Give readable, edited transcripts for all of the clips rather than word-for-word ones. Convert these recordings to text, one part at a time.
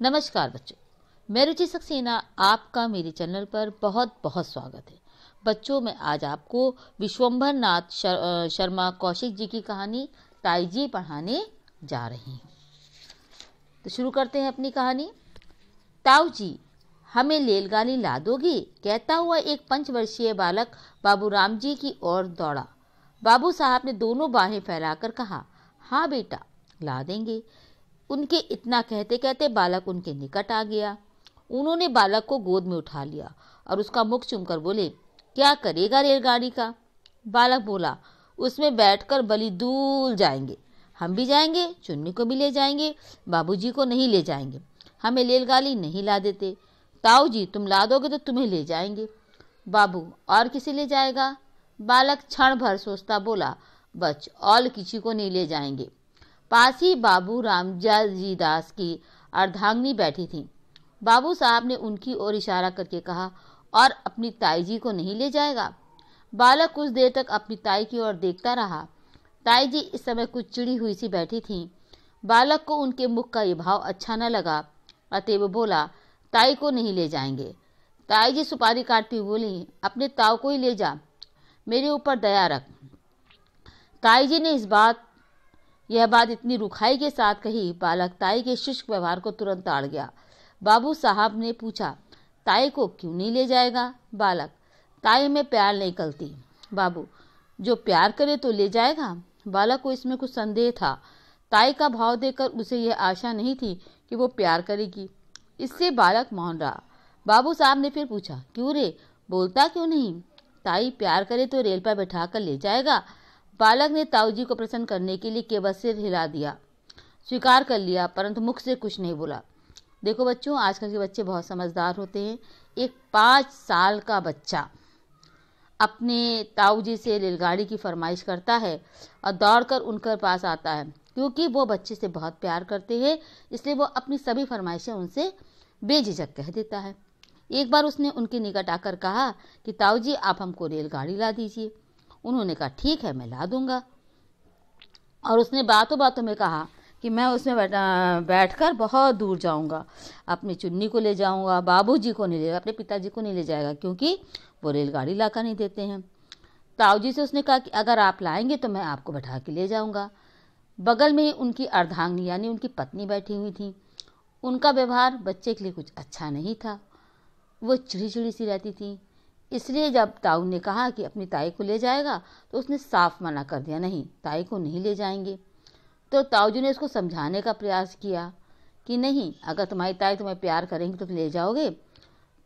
नमस्कार बच्चों, मैं रुचि सक्सेना आपका मेरे चैनल पर बहुत बहुत स्वागत है। बच्चों, मैं आज आपको विश्वंभर नाथ शर्मा कौशिक जी की कहानी ताईजी पढ़ाने जा रही हूँ। तो शुरू करते हैं अपनी कहानी। ताऊ जी, हमें रेलगाड़ी ला दोगी? कहता हुआ एक 5 वर्षीय बालक बाबू राम जी की ओर दौड़ा। बाबू साहब ने दोनों बाहें फैलाकर कहा, हाँ बेटा, ला देंगे। उनके इतना कहते कहते बालक उनके निकट आ गया। उन्होंने बालक को गोद में उठा लिया और उसका मुख चूमकर बोले, क्या करेगा रेलगाड़ी का? बालक बोला, उसमें बैठकर बली दूर जाएंगे। हम भी जाएंगे, चुन्नी को भी ले जाएंगे, बाबूजी को नहीं ले जाएंगे। हमें रेलगाड़ी नहीं ला देते। ताऊ जी, तुम ला दोगे तो तुम्हें ले जाएंगे। बाबू, और किसे ले जाएगा? बालक क्षण भर सोचता बोला, बच, और किसी को नहीं ले जाएंगे। पास ही बाबू रामजी दास की अर्धांगिनी बैठी थी। बाबू साहब ने उनकी ओर इशारा करके कहा, और अपनी ताई जी को नहीं ले जाएगा? बालक कुछ देर तक अपनी ताई की ओर देखता रहा। ताई जी इस समय कुछ चिड़ी हुई सी बैठी थीं। बालक को उनके मुख का ये भाव अच्छा न लगा, अतः वो बोला, ताई को नहीं ले जाएंगे। ताई जी सुपारी काटती बोली, अपने ताऊ को ही ले जा, मेरे ऊपर दया रख। ताई जी ने यह बात इतनी रुखाई के साथ कही, बालक ताई के शुष्क व्यवहार को तुरंत ताड़ गया। बाबू साहब ने पूछा, ताई को क्यों नहीं ले जाएगा? बालक, ताई में प्यार नहीं करती। बाबू, जो प्यार करे तो ले जाएगा। बालक को इसमें कुछ संदेह था। ताई का भाव देखकर उसे यह आशा नहीं थी कि वो प्यार करेगी, इससे बालक मौन रहा। बाबू साहब ने फिर पूछा, क्यों रे, बोलता क्यों नहीं? ताई प्यार करे तो रेल पर बैठा कर ले जाएगा। बालक ने ताऊ जी को प्रसन्न करने के लिए केवल सिर हिला दिया, स्वीकार कर लिया, परंतु मुख से कुछ नहीं बोला। देखो बच्चों, आजकल के बच्चे बहुत समझदार होते हैं। एक 5 साल का बच्चा अपने ताऊ जी से रेलगाड़ी की फरमाइश करता है और दौड़कर उनके पास आता है, क्योंकि वो बच्चे से बहुत प्यार करते हैं, इसलिए वो अपनी सभी फरमाइशें उनसे बेझिझक कह देता है। एक बार उसने उनके निकट आकर कहा कि ताऊ जी, आप हमको रेलगाड़ी ला दीजिए। उन्होंने कहा, ठीक है, मैं ला दूंगा। और उसने बातों बातों में कहा कि मैं उसमें बैठकर बहुत दूर जाऊंगा, अपनी चुन्नी को ले जाऊंगा, बाबूजी को नहीं ले, अपने पिताजी को नहीं ले जाएगा, क्योंकि वो रेलगाड़ी लाकर नहीं देते हैं। ताऊ जी से उसने कहा कि अगर आप लाएंगे तो मैं आपको बैठा के ले जाऊंगा। बगल में ही उनकी अर्धांगिनी यानी उनकी पत्नी बैठी हुई थी। उनका व्यवहार बच्चे के लिए कुछ अच्छा नहीं था। वो चिड़ी चिड़ी सी रहती थी। इसलिए जब ताऊ ने कहा कि अपनी ताई को ले जाएगा तो उसने साफ मना कर दिया, नहीं, ताई को नहीं ले जाएंगे। तो ताऊ जी ने उसको समझाने का प्रयास किया कि नहीं, अगर तुम्हारी ताई तुम्हें प्यार करेंगी तो ले जाओगे।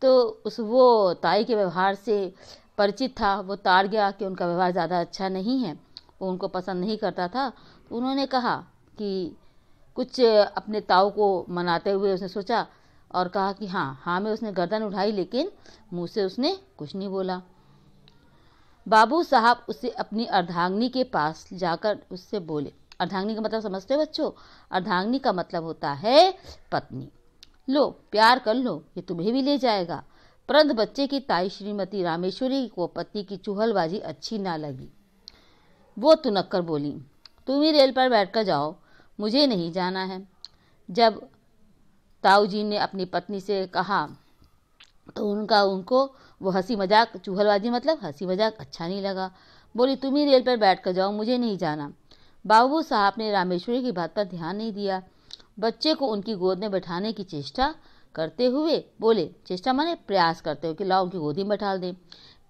तो वो ताई के व्यवहार से परिचित था, वो ताड़ गया कि उनका व्यवहार ज़्यादा अच्छा नहीं है, वो उनको पसंद नहीं करता था। तो उन्होंने कहा कि कुछ अपने ताऊ को मनाते हुए उसने सोचा और कहा कि हाँ में उसने गर्दन उठाई, लेकिन मुंह से उसने कुछ नहीं बोला। बाबू साहब उसे अपनी अर्धांगिनी के पास जाकर उससे बोले। अर्धांगिनी का मतलब समझते हो बच्चों? अर्धांगिनी का मतलब होता है पत्नी। लो, प्यार कर लो, ये तुम्हें भी ले जाएगा। परंतु बच्चे की ताई श्रीमती रामेश्वरी को पति की चुहलबाजी अच्छी ना लगी। वो तुनक्कर बोली, तुम ही रेल पर बैठकर जाओ, मुझे नहीं जाना है। जब ताऊ जी ने अपनी पत्नी से कहा तो उनको वो हंसी मजाक, चुहलबाजी मतलब हंसी मजाक अच्छा नहीं लगा। बोली, तुम ही रेल पर बैठ कर जाओ, मुझे नहीं जाना। बाबू साहब ने रामेश्वरी की बात पर ध्यान नहीं दिया। बच्चे को उनकी गोद में बैठाने की चेष्टा करते हुए बोले, चेष्टा माने प्रयास करते हो कि लाओ उनकी गोदी में बैठा दें।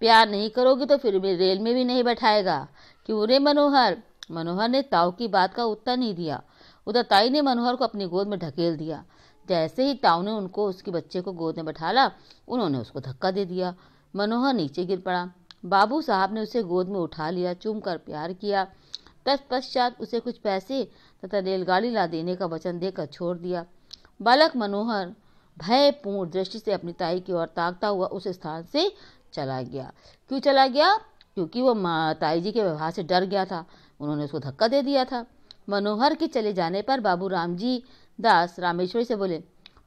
प्यार नहीं करोगी तो फिर रेल में भी नहीं बैठाएगा। क्यों रे मनोहर? मनोहर ने ताऊ की बात का उत्तर नहीं दिया। उधर ताई ने मनोहर को अपनी गोद में ढकेल दिया। जैसे ही ताऊ ने उनको उसके बच्चे को गोद में बैठाला, उन्होंने उसको धक्का दे दिया। मनोहर नीचे गिर पड़ा। बाबू साहब ने उसे गोद में उठा लिया, चूमकर प्यार किया। तत्पश्चात उसे कुछ पैसे तथा रेलगाड़ी ला देने का वचन देकर छोड़ दिया। बालक मनोहर भयपूर्ण दृष्टि से अपनी ताई की ओर ताकता हुआ उस स्थान से चला गया। क्यों चला गया? क्योंकि वो ताई जी के व्यवहार से डर गया था, उन्होंने उसको धक्का दे दिया था। मनोहर के चले जाने पर बाबू रामजी दास रामेश्वरी से बोले,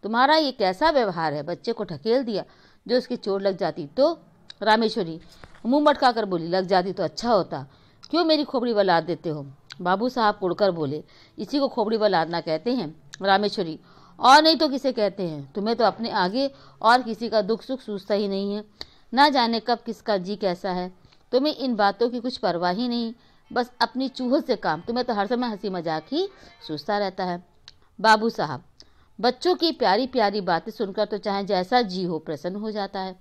तुम्हारा ये कैसा व्यवहार है? बच्चे को ढकेल दिया, जो उसकी चोट लग जाती तो? रामेश्वरी मुंह मटका कर बोली, लग जाती तो अच्छा होता, क्यों मेरी खोपड़ी बलाद देते हो? बाबू साहब कुड़कर बोले, इसी को खोपड़ी बलादना कहते हैं। रामेश्वरी, और नहीं तो किसे कहते हैं। तुम्हें तो अपने आगे और किसी का दुख सुख सूझता ही नहीं है। ना जाने कब किसका जी कैसा है। तुम्हें इन बातों की कुछ परवाह ही नहीं, बस अपनी चूहों से काम। तुम्हें तो हर समय हंसी मजाक ही सूझता रहता है। बाबू साहब, बच्चों की प्यारी प्यारी बातें सुनकर तो चाहे जैसा जी हो प्रसन्न हो जाता है,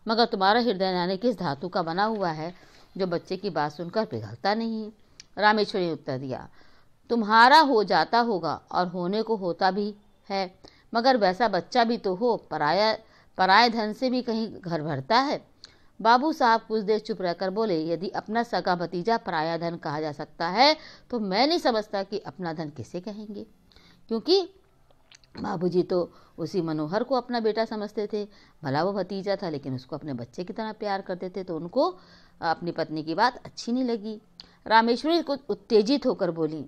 मगर तुम्हारा हृदय जाने किस धातु का बना हुआ है जो बच्चे की बात सुनकर पिघलता नहीं। रामेश्वरी ने उत्तर दिया, तुम्हारा हो जाता होगा और होने को होता भी है, मगर वैसा बच्चा भी तो हो। पराये धन से भी कहीं घर भरता है। बाबू साहब कुछ देर चुप रहकर बोले, यदि अपना सगा भतीजा पराया धन कहा जा सकता है तो मैं नहीं समझता कि अपना धन किसे कहेंगे, क्योंकि बाबूजी तो उसी मनोहर को अपना बेटा समझते थे। भला वो भतीजा था, लेकिन उसको अपने बच्चे की तरह प्यार करते थे, तो उनको अपनी पत्नी की बात अच्छी नहीं लगी। रामेश्वरी कुछ उत्तेजित होकर बोली,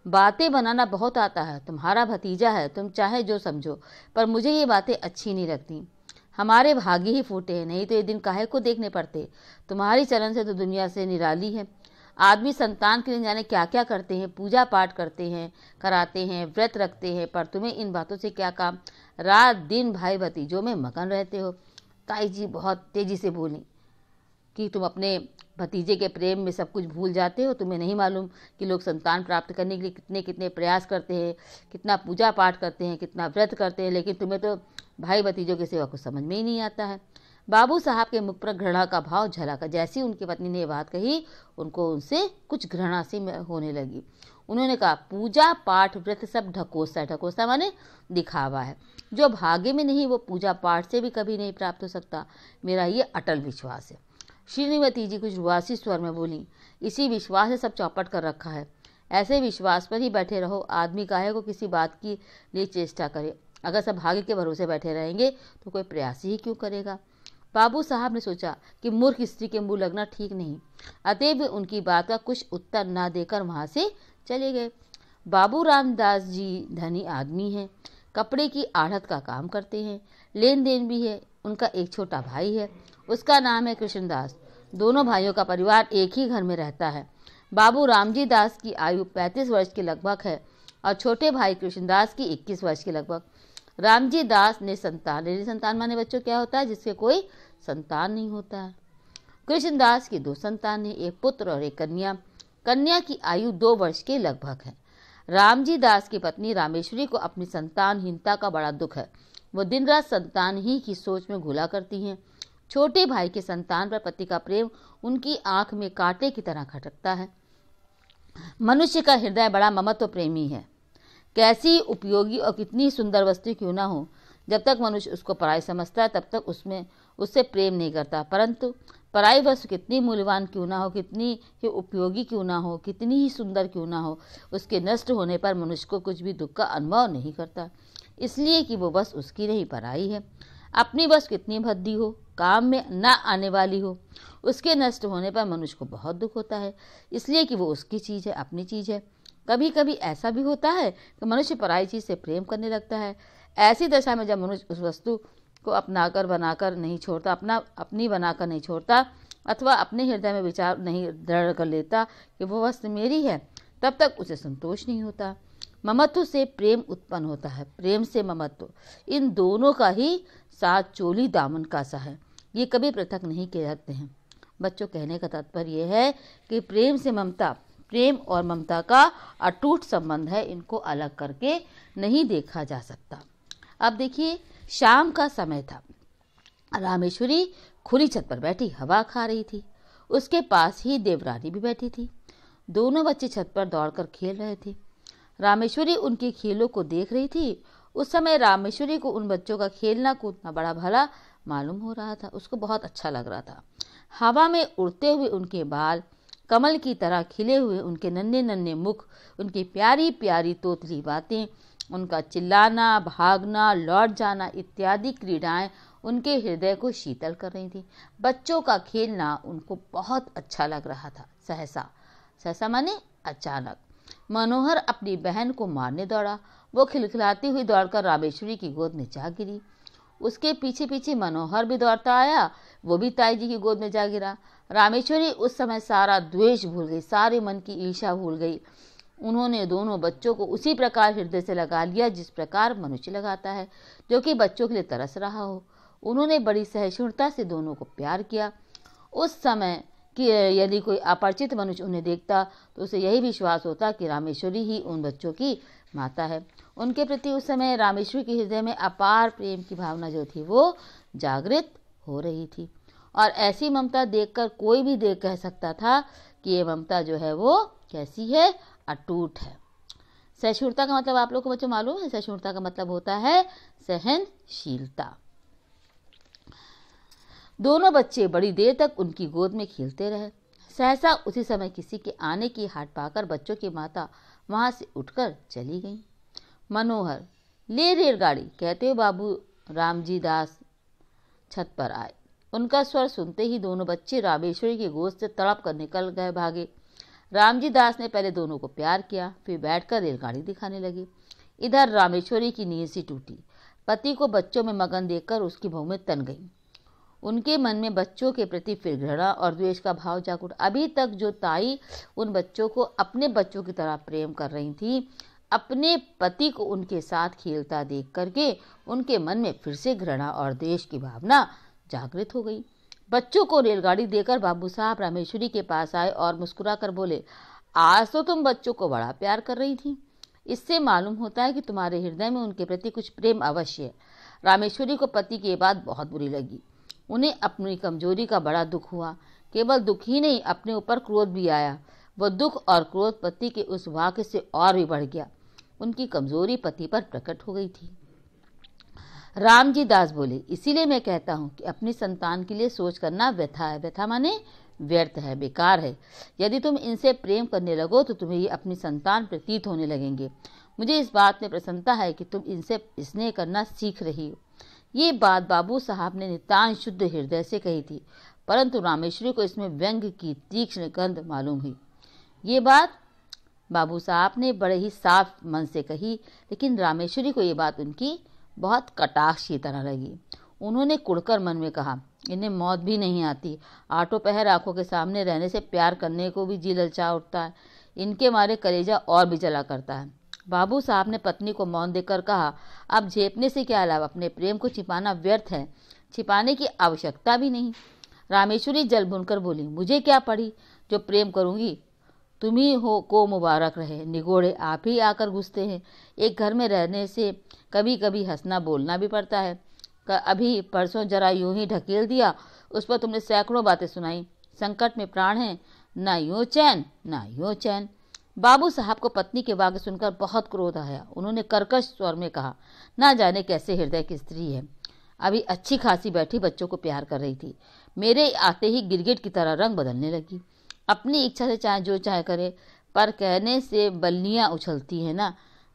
बातें बनाना बहुत आता है, तुम्हारा भतीजा है, तुम चाहे जो समझो, पर मुझे ये बातें अच्छी नहीं लगती। हमारे भाग्य ही फूटे हैं, नहीं तो ये दिन काहे को देखने पड़ते। तुम्हारी चलन से तो दुनिया से निराली है। आदमी संतान के लिए जाने क्या क्या करते हैं, पूजा पाठ करते हैं, कराते हैं, व्रत रखते हैं, पर तुम्हें इन बातों से क्या काम। रात दिन भाई भतीजों में मगन रहते हो। ताई जी बहुत तेजी से बोली कि तुम अपने भतीजे के प्रेम में सब कुछ भूल जाते हो। तुम्हें नहीं मालूम कि लोग संतान प्राप्त करने के लिए कितने कितने प्रयास करते हैं, कितना पूजा पाठ करते हैं, कितना व्रत करते हैं, लेकिन तुम्हें तो भाई भतीजों के सिवा कुछ समझ में ही नहीं आता है। बाबू साहब के मुख पर घृणा का भाव झलका। जैसी उनकी पत्नी ने ये बात कही, उनको उनसे कुछ घृणा सी होने लगी। उन्होंने कहा, पूजा पाठ व्रत सब ढकोसा है। ढकोसा माने दिखावा है। जो भाग्य में नहीं वो पूजा पाठ से भी कभी नहीं प्राप्त हो सकता। मेरा ये अटल विश्वास है। श्रीमती जी कुछ रुआसी स्वर में बोली, इसी विश्वास से सब चौपट कर रखा है। ऐसे विश्वास पर ही बैठे रहो। आदमी काहे को किसी बात की लिए चेष्टा करे। अगर सब भाग्य के भरोसे बैठे रहेंगे तो कोई प्रयास ही क्यों करेगा। बाबू साहब ने सोचा कि मूर्ख स्त्री के मुंह लगना ठीक नहीं, अतएव उनकी बात का कुछ उत्तर ना देकर वहां से चले गए। बाबू रामदास जी धनी आदमी हैं, कपड़े की आढ़त का काम करते हैं, लेन देन भी है। उनका एक छोटा भाई है, उसका नाम है कृष्णदास। दोनों भाइयों का परिवार एक ही घर में रहता है। बाबू रामजी दास की आयु 35 वर्ष के लगभग है और छोटे भाई कृष्णदास की 21 वर्ष के लगभग। रामजी दास ने संतान माने बच्चों क्या होता है, जिसके कोई संतान नहीं होता है। कृष्णदास की 2 संतान है, एक पुत्र और एक कन्या। कन्या की आयु 2 वर्ष के लगभग है। रामजी दास की पत्नी रामेश्वरी को अपनी संतानहीनता का बड़ा दुख है। वो दिन रात संतान ही की सोच में घुला करती हैं। छोटे भाई के संतान पर पति का प्रेम उनकी आंख में कांटे की तरह खटकता है। मनुष्य का हृदय बड़ा ममत्व प्रेमी है। कैसी उपयोगी और कितनी सुंदर वस्तु क्यों ना हो, जब तक मनुष्य उसको पराई समझता है तब तक उससे प्रेम नहीं करता। परंतु पराई वस्तु कितनी मूल्यवान क्यों ना हो, कितनी ही उपयोगी क्यों ना हो, कितनी ही सुंदर क्यों ना हो, उसके नष्ट होने पर मनुष्य को कुछ भी दुख का अनुभव नहीं करता, इसलिए कि वो बस उसकी नहीं पराई है। अपनी बस कितनी भद्दी हो, काम में न आने वाली हो, उसके नष्ट होने पर मनुष्य को बहुत दुख होता है, इसलिए कि वो उसकी चीज़ है, अपनी चीज़ है। कभी कभी ऐसा भी होता है कि मनुष्य पराई चीज़ से प्रेम करने लगता है। ऐसी दशा में जब मनुष्य उस वस्तु को बनाकर नहीं छोड़ता, अपनी बनाकर नहीं छोड़ता, अथवा अपने हृदय में विचार नहीं दृढ़ कर लेता कि वो वस्तु मेरी है, तब तक उसे संतोष नहीं होता। ममत्व से प्रेम उत्पन्न होता है, प्रेम से ममत्व, इन दोनों का ही साथ चोली दामन का सा है। ये कभी पृथक नहीं किए जाते हैं। बच्चों, कहने का तात्पर्य यह है कि प्रेम और ममता का अटूट संबंध है, इनको अलग करके नहीं देखा जा सकता। अब देखिए, शाम का समय था। रामेश्वरी खुली छत पर बैठी हवा खा रही थी। उसके पास ही देवरानी भी बैठी थी। दोनों बच्चे छत पर दौड़कर खेल रहे थे। रामेश्वरी उनके खेलों को देख रही थी। उस समय रामेश्वरी को उन बच्चों का खेलना कूदना बड़ा भला मालूम हो रहा था। उसको बहुत अच्छा लग रहा था। हवा में उड़ते हुए उनके बाल, कमल की तरह खिले हुए उनके नन्हे नन्हे मुख, उनकी प्यारी प्यारी तोतली बातें, उनका चिल्लाना, भागना, लौट जाना इत्यादि क्रीड़ाएं उनके हृदय को शीतल कर रही थी। बच्चों का खेलना उनको बहुत अच्छा लग रहा था। सहसा माने अचानक मनोहर अपनी बहन को मारने दौड़ा। वो खिलखिलाती हुई दौड़कर रामेश्वरी की गोद में जा गिरी। उसके पीछे पीछे मनोहर भी दौड़ता आया, वो भी ताई जी की गोद में जा गिरा। रामेश्वरी उस समय सारा द्वेष भूल गई, सारे मन की ईर्ष्या भूल गई। उन्होंने दोनों बच्चों को उसी प्रकार हृदय से लगा लिया जिस प्रकार मनुष्य लगाता है जो कि बच्चों के लिए तरस रहा हो। उन्होंने बड़ी सहिष्णुता से दोनों को प्यार किया। उस समय कि यदि कोई अपरिचित मनुष्य उन्हें देखता तो उसे यही विश्वास होता कि रामेश्वरी ही उन बच्चों की माता है। उनके प्रति उस समय रामेश्वरी के हृदय में अपार प्रेम की भावना जो थी वो जागृत हो रही थी, और ऐसी ममता देखकर कोई भी देख कह सकता था कि ये ममता जो है वो कैसी है, अटूट है। सहिष्णुता का मतलब आप लोग को बच्चों मालूम है? सहिष्णुता का मतलब होता है सहनशीलता। दोनों बच्चे बड़ी देर तक उनकी गोद में खेलते रहे। सहसा उसी समय किसी के आने की हाट पाकर बच्चों की माता वहां से उठकर चली गई। मनोहर, ले रेलगाड़ी, कहते हुए बाबू रामजी दास छत पर आए। उनका स्वर सुनते ही दोनों बच्चे रामेश्वरी की गोद से तड़प कर निकल गए भागे। रामजी दास ने पहले दोनों को प्यार किया, फिर बैठकर रेलगाड़ी दिखाने लगे। इधर रामेश्वरी की नींद सी टूटी। पति को बच्चों में मगन देखकर उसकी भौं में तन गई। उनके मन में बच्चों के प्रति फिर घृणा और द्वेष का भाव जाग उठा। अभी तक जो ताई उन बच्चों को अपने बच्चों की तरह प्रेम कर रही थी, अपने पति को उनके साथ खेलता देख करके उनके मन में फिर से घृणा और द्वेष की भावना जागृत हो गई। बच्चों को रेलगाड़ी देकर बाबू साहब रामेश्वरी के पास आए और मुस्कुरा कर बोले, आज तो तुम बच्चों को बड़ा प्यार कर रही थी। इससे मालूम होता है कि तुम्हारे हृदय में उनके प्रति कुछ प्रेम अवश्य है। रामेश्वरी को पति की बात बहुत बुरी लगी। उन्हें अपनी कमजोरी का बड़ा दुख हुआ। केवल दुख ही नहीं, अपने ऊपर क्रोध भी आया। वह दुख और क्रोध पति के उस वाक्य से और भी बढ़ गया। उनकी कमजोरी पति पर प्रकट हो गई थी। रामजी दास बोले, इसीलिए मैं कहता हूँ कि अपनी संतान के लिए सोच करना व्यथा है। व्यथा माने व्यर्थ है, बेकार है। यदि तुम इनसे प्रेम करने लगो तो तुम्हें ये अपनी संतान प्रतीत होने लगेंगे। मुझे इस बात में प्रसन्नता है कि तुम इनसे स्नेह करना सीख रही हो। ये बात बाबू साहब ने नितांत शुद्ध हृदय से कही थी, परंतु रामेश्वरी को इसमें व्यंग्य की तीक्ष्ण गंध मालूम हुई। ये बात बाबू साहब ने बड़े ही साफ मन से कही, लेकिन रामेश्वरी को ये बात उनकी बहुत कटाक्ष की तरह लगी। उन्होंने कुड़कर मन में कहा, इन्हें मौत भी नहीं आती। आठों पहर आंखों के सामने रहने से प्यार करने को भी जी ललचा उठता है। इनके मारे कलेजा और भी जला करता है। बाबू साहब ने पत्नी को मौन देकर कहा, अब झेपने से क्या लाभ, अपने प्रेम को छिपाना व्यर्थ है, छिपाने की आवश्यकता भी नहीं। रामेश्वरी जल भुनकर बोली, मुझे क्या पड़ी, जो प्रेम करूंगी तुम्ही हो को मुबारक रहे। निगोड़े आप ही आकर घुसते हैं। एक घर में रहने से कभी कभी हंसना बोलना भी पड़ता है। अभी परसों जरा यूं ही ढकेल दिया, उस पर तुमने सैकड़ों बातें सुनाई। संकट में प्राण है, ना यूं चैन ना यूं चैन। बाबू साहब को पत्नी के वाक्य सुनकर बहुत क्रोध आया। उन्होंने कर्कश स्वर में कहा, ना जाने कैसे हृदय की स्त्री है। अभी अच्छी खासी बैठी बच्चों को प्यार कर रही थी, मेरे आते ही गिरगिट की तरह रंग बदलने लगी। अपनी इच्छा से चाहे जो चाहे करे, पर कहने से बल्लियां उछलती हैं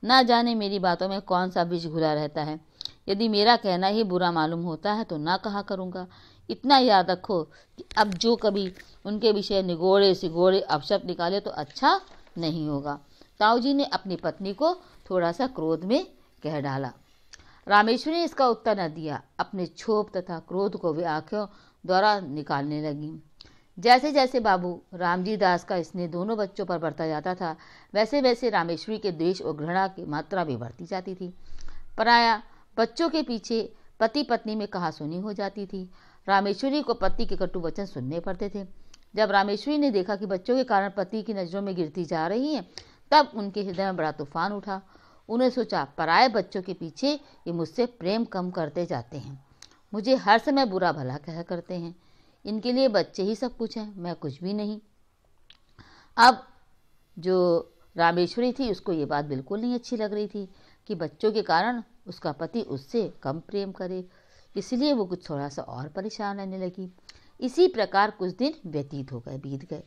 ना जाने मेरी बातों में कौन सा बीज घुला रहता है। यदि मेरा कहना ही बुरा मालूम होता है तो ना कहा करूँगा। इतना याद रखो कि अब जो कभी उनके विषय निगोड़े सिगोड़े अपशब्द निकाले तो अच्छा नहीं होगा। ताऊजी ने अपनी पत्नी को थोड़ा सा क्रोध में कह डाला। रामेश्वरी ने इसका उत्तर न दिया। अपने क्षोभ तथा क्रोध को वे आंखों द्वारा निकालने लगी। जैसे जैसे बाबू रामजी दास का स्नेह दोनों बच्चों पर बढ़ता जाता था, वैसे वैसे रामेश्वरी के द्वेष और घृणा की मात्रा भी बढ़ती जाती थी। पराया बच्चों के पीछे पति पत्नी में कहासुनी हो जाती थी। रामेश्वरी को पति के कटु वचन सुनने पड़ते थे। जब रामेश्वरी ने देखा कि बच्चों के कारण पति की नजरों में गिरती जा रही है, तब उनके हृदय में बड़ा तूफान उठा। उन्हें सोचा, पराये बच्चों के पीछे ये मुझसे प्रेम कम करते जाते हैं, मुझे हर समय बुरा भला कहा करते हैं। इनके लिए बच्चे ही सब कुछ हैं, मैं कुछ भी नहीं। अब जो रामेश्वरी थी उसको ये बात बिल्कुल नहीं अच्छी लग रही थी कि बच्चों के कारण उसका पति उससे कम प्रेम करे, इसलिए वो कुछ थोड़ा सा और परेशान रहने लगी। इसी प्रकार कुछ दिन व्यतीत हो गए, बीत गए।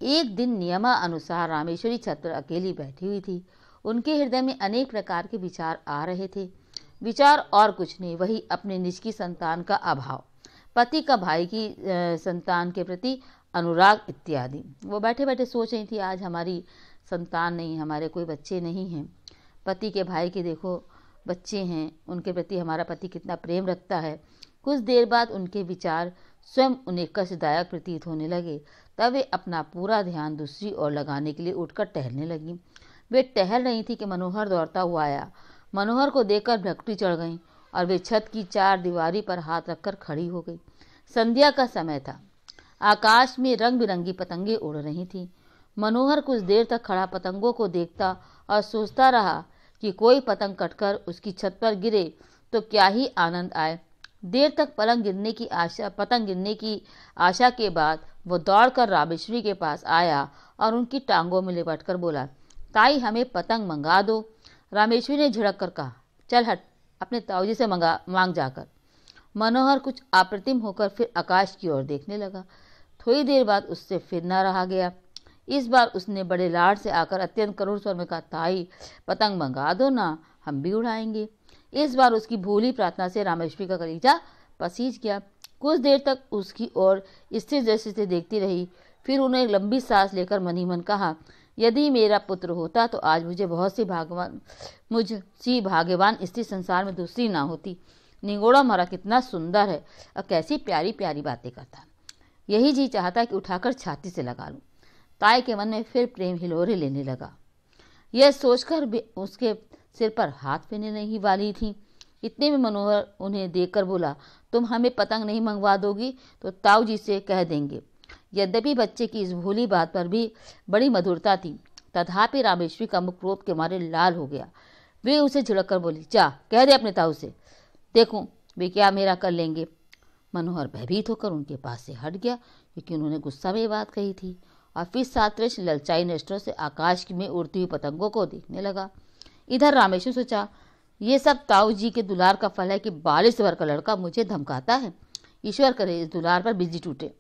एक दिन नियमानुसार रामेश्वरी छत पर अकेली बैठी हुई थी। उनके हृदय में अनेक प्रकार के विचार आ रहे थे। विचार और कुछ नहीं, वही अपने निज की संतान का अभाव, पति का भाई की संतान के प्रति अनुराग इत्यादि। वो बैठे बैठे सोच रही थी, आज हमारी संतान नहीं, हमारे कोई बच्चे नहीं हैं। पति के भाई के देखो बच्चे हैं, उनके प्रति हमारा पति कितना प्रेम रखता है। कुछ देर बाद उनके विचार स्वयं उन्हें कष्टदायक प्रतीत होने लगे। तब वे अपना पूरा ध्यान दूसरी ओर लगाने के लिए उठकर टहलने लगी। वे टहल रही थी कि मनोहर दौड़ता हुआ आया। मनोहर को देखकर भ्रकटी चढ़ गई और वे छत की चार दीवारी पर हाथ रखकर खड़ी हो गई। संध्या का समय था। आकाश में रंग बिरंगी पतंगे उड़ रही थीं। मनोहर कुछ देर तक खड़ा पतंगों को देखता और सोचता रहा कि कोई पतंग कटकर उसकी छत पर गिरे तो क्या ही आनंद आए। देर तक पतंग गिरने की आशा के बाद वो दौड़कर रामेश्वरी के पास आया और उनकी टांगों में लिपटकर बोला, ताई हमें पतंग मंगा दो। रामेश्वरी ने झिड़क कर कहा, चल हट, अपने ताऊजी से मांग जाकर। मनोहर कुछ अप्रतिम होकर फिर आकाश की ओर देखने लगा। थोड़ी देर बाद उससे फिर न रहा गया। इस बार उसने बड़े लाड से आकर अत्यंत करुण स्वर में कहा, ताई पतंग मंगा दो ना, हम भी उड़ाएंगे। इस बार उसकी भोली प्रार्थना से रामेश्वरी का कलेजा पसीज गया। कुछ देर तक उसकी ओर स्थिर दृष्टि से देखती रही। फिर उन्हें एक लंबी सांस लेकर मन ही मन कहा, यदि मेरा पुत्र होता तो आज मुझसी भाग्यवान स्त्री संसार में दूसरी ना होती। निगोड़ा हमारा कितना सुंदर है और कैसी प्यारी प्यारी बातें करता है। यही जी चाहता कि उठाकर छाती से लगा लूं। ताई के मन में फिर प्रेम हिलोरे लेने लगा। यह सोचकर भी उसके सिर पर हाथ फेरने ही वाली थी। इतने में मनोहर उन्हें देखकर बोला, तुम हमें पतंग नहीं मंगवा दोगी तो ताऊ जी से कह देंगे। यद्यपि बच्चे की इस भोली बात पर भी बड़ी मधुरता थी, तथापि रामेश्वरी का मुख क्रोध के मारे लाल हो गया। वे उसे झिड़क कर बोली, जा कह दे अपने ताऊ से, देखूं वे क्या मेरा कर लेंगे। मनोहर भयभीत होकर उनके पास से हट गया, क्योंकि उन्होंने गुस्सा में बात कही थी, और फिर सात्विश ललचाई नजरों से आकाश में उड़ती हुई पतंगों को देखने लगा। इधर रामेश्वर सोचा, ये सब ताऊ जी के दुलार का फल है कि 42 वर्ष का लड़का मुझे धमकाता है। ईश्वर करे इस दुलार पर बिजली टूटे।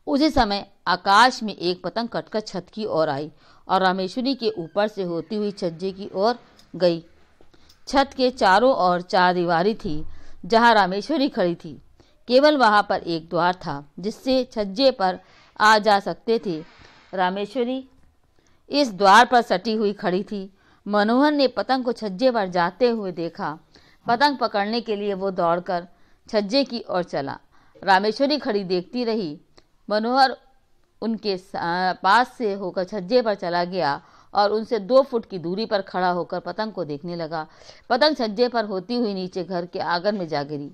उसी समय आकाश में एक पतंग कटकर छत की ओर आई और रामेश्वरी के ऊपर से होती हुई छज्जे की ओर गई। छत के चारों ओर चार दीवारी थी। जहां रामेश्वरी खड़ी थी केवल वहां पर एक द्वार था जिससे छज्जे पर आ जा सकते थे। रामेश्वरी इस द्वार पर सटी हुई खड़ी थी। मनोहर ने पतंग को छज्जे पर जाते हुए देखा। पतंग पकड़ने के लिए वो दौड़कर छज्जे की ओर चला। रामेश्वरी खड़ी देखती रही। मनोहर उनके पास से होकर छज्जे पर चला गया और उनसे 2 फुट की दूरी पर खड़ा होकर पतंग को देखने लगा। पतंग छज्जे पर होती हुई नीचे घर के आंगन में जा गिरी।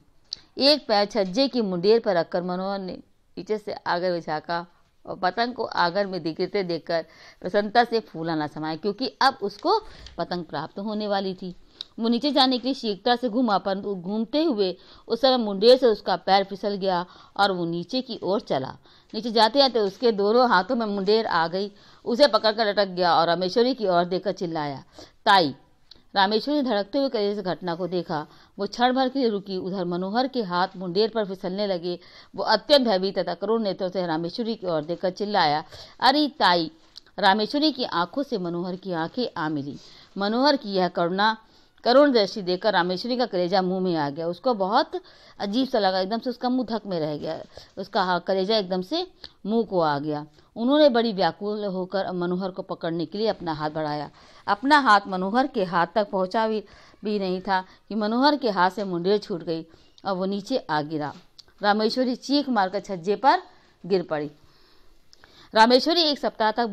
एक पैर छज्जे की मुंडेर पर रखकर मनोहर ने नीचे से आगे में झाँका और पतंग को आंगन में गिरते देखकर प्रसन्नता से फूला न समाया, क्योंकि अब उसको पतंग प्राप्त होने वाली थी। वो नीचे जाने के लिए शीघ्रता से घूमा, परंतु घूमते हुए उस समय मुंडेर से उसका पैर फिसल गया और वो नीचे की ओर चला। नीचे जाते जाते उसके दोनों हाथों में मुंडेर आ गई। उसे पकड़कर लटक गया और रामेश्वरी की ओर देखकर चिल्लाया, ताई। रामेश्वरी ने धड़कते हुए कलेजे से घटना को देखा। वो क्षण भर के लिए रुकी। उधर मनोहर के हाथ मुंडेर पर फिसलने लगे। वो अत्यंत भयभीत तथा करुण नेत्रों से रामेश्वरी की ओर देखकर चिल्लाया, अरे ताई। रामेश्वरी की आंखों से मनोहर की आंखें आ मिली। मनोहर की यह करुण दृष्टि देखकर रामेश्वरी का कलेजा मुंह में आ गया। उसको बहुत अजीब सा लगा। एकदम से उसका मुंह धक में रह गया। उसका कलेजा एकदम से मुंह को आ गया। उन्होंने बड़ी व्याकुल होकर मनोहर को पकड़ने के लिए अपना हाथ बढ़ाया। अपना हाथ मनोहर के हाथ तक पहुंचा भी नहीं था कि मनोहर के हाथ से मुंडेर छूट गई और वो नीचे आ गिरा। रामेश्वरी चीख मारकर छज्जे पर गिर पड़ी। रामेश्वरी एक सप्ताह तक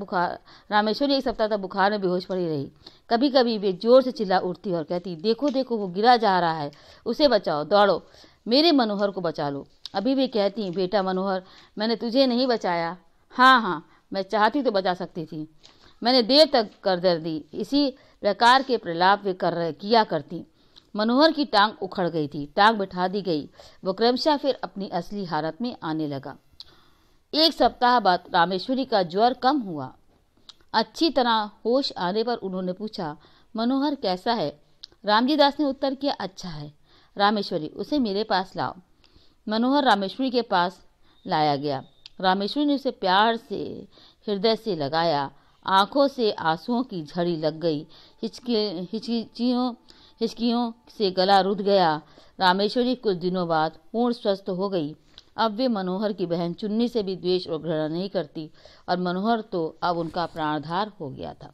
बुखार में बेहोश पड़ी रही। कभी कभी वे जोर से चिल्ला उठती और कहती, देखो देखो वो गिरा जा रहा है, उसे बचाओ, दौड़ो, मेरे मनोहर को बचा लो। अभी वे कहती, बेटा मनोहर, मैंने तुझे नहीं बचाया। हाँ, मैं चाहती तो बचा सकती थी। मैंने देर तक करदर दी। इसी प्रकार के प्रलाप वे किया करती। मनोहर की टांग उखड़ गई थी। टांग बैठा दी गई। वो क्रमशः फिर अपनी असली हालत में आने लगा। एक सप्ताह बाद रामेश्वरी का ज्वर कम हुआ। अच्छी तरह होश आने पर उन्होंने पूछा, मनोहर कैसा है? रामजी दास ने उत्तर किया, अच्छा है। रामेश्वरी, उसे मेरे पास लाओ। मनोहर रामेश्वरी के पास लाया गया। रामेश्वरी ने उसे प्यार से हृदय से लगाया। आंखों से आंसुओं की झड़ी लग गई। हिचकियों से गला रुध गया। रामेश्वरी कुछ दिनों बाद पूर्ण स्वस्थ हो गई। अब वे मनोहर की बहन चुन्नी से भी द्वेष और घृणा नहीं करती और मनोहर तो अब उनका प्राणधार हो गया था।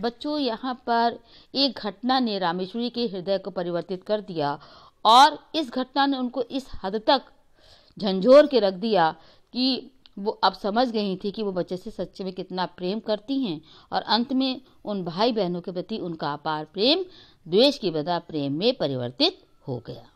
बच्चों, यहाँ पर एक घटना ने रामेश्वरी के हृदय को परिवर्तित कर दिया और इस घटना ने उनको इस हद तक झंझोर के रख दिया कि वो अब समझ गई थी कि वो बच्चे से सच्चे में कितना प्रेम करती हैं, और अंत में उन भाई बहनों के प्रति उनका अपार प्रेम द्वेष की बजाय प्रेम में परिवर्तित हो गया।